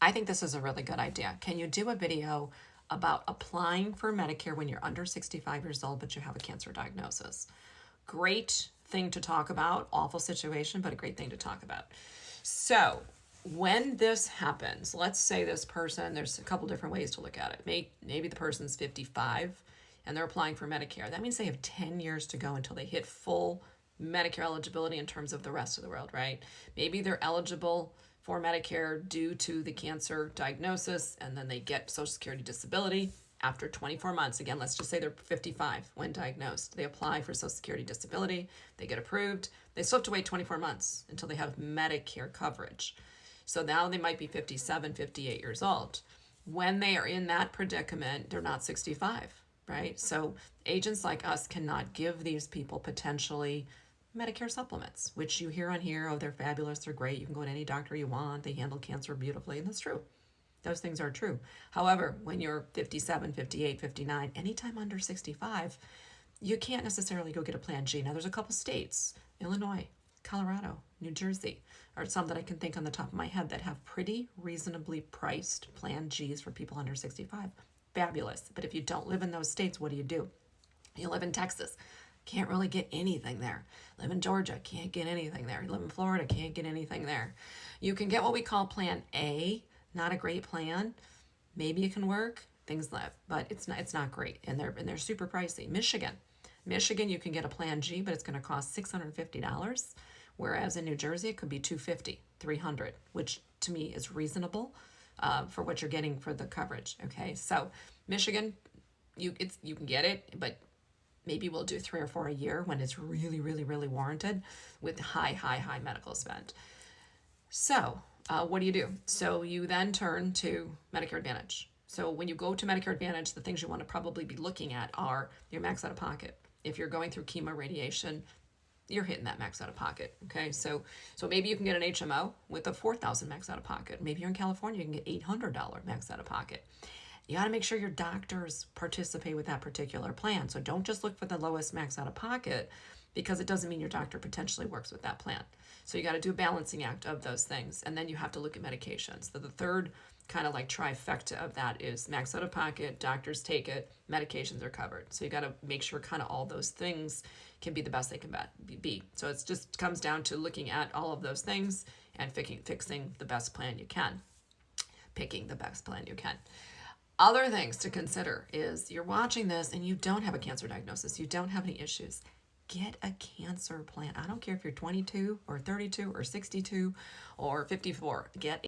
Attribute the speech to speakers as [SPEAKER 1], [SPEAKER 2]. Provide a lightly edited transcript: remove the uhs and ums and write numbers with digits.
[SPEAKER 1] I think this is a really good idea. Can you do a video about applying for Medicare when you're under 65 years old, but you have a cancer diagnosis? Great thing to talk about. Awful situation, but a great thing to talk about. So when this happens, let's say this person, there's a couple different ways to look at it. Maybe the person's 55 and they're applying for Medicare. That means they have 10 years to go until they hit full Medicare eligibility in terms of the rest of the world, right? Maybe they're eligible for Medicare due to the cancer diagnosis, and then they get Social Security disability after 24 months. Again, let's just say they're 55 when diagnosed. They apply for Social Security disability, they get approved. They still have to wait 24 months until they have Medicare coverage. So now they might be 57, 58 years old. When they are in that predicament, they're not 65, right? So agents like us cannot give these people potentially Medicare supplements, which you hear on here, oh, they're fabulous, they're great, you can go to any doctor you want, they handle cancer beautifully, and that's true. Those things are true. However, when you're 57, 58, 59, anytime under 65, you can't necessarily go get a Plan G. Now, there's a couple states, Illinois, Colorado, New Jersey, are some that I can think on the top of my head that have pretty reasonably priced Plan Gs for people under 65. Fabulous. But if you don't live in those states, what do? You live in Texas, can't really get anything there. Live in Georgia, can't get anything there. You live in Florida, can't get anything there. You can get what we call Plan A, not a great plan. Maybe it can work, things like, but it's not great, and they're super pricey. Michigan, you can get a Plan G, but it's going to cost $650, whereas in New Jersey it could be $250, $300, which to me is reasonable for what you're getting for the coverage. Okay, so Michigan, you can get it, but maybe we'll do 3 or 4 a year when it's really, really, really warranted with high medical spend. So what do? So you then turn to Medicare Advantage. So when you go to Medicare Advantage, the things you want to probably be looking at are your max out of pocket. If you're going through chemo radiation, you're hitting that max out of pocket. Okay, so maybe you can get an HMO with a $4,000 max out of pocket. Maybe you're in California, you can get $800 max out of pocket. You got to make sure your doctors participate with that particular plan. So don't just look for the lowest max out of pocket, because it doesn't mean your doctor potentially works with that plan. So you got to do a balancing act of those things. And then you have to look at medications. So the third kind of like trifecta of that is max out of pocket, doctors take it, medications are covered. So you got to make sure kind of all those things can be the best they can be. So it just comes down to looking at all of those things and fixing the best plan you can, picking the best plan you can. Other things to consider is you're watching this and you don't have a cancer diagnosis, you don't have any issues. Get a cancer plan. I don't care if you're 22 or 32 or 62 or 54. Get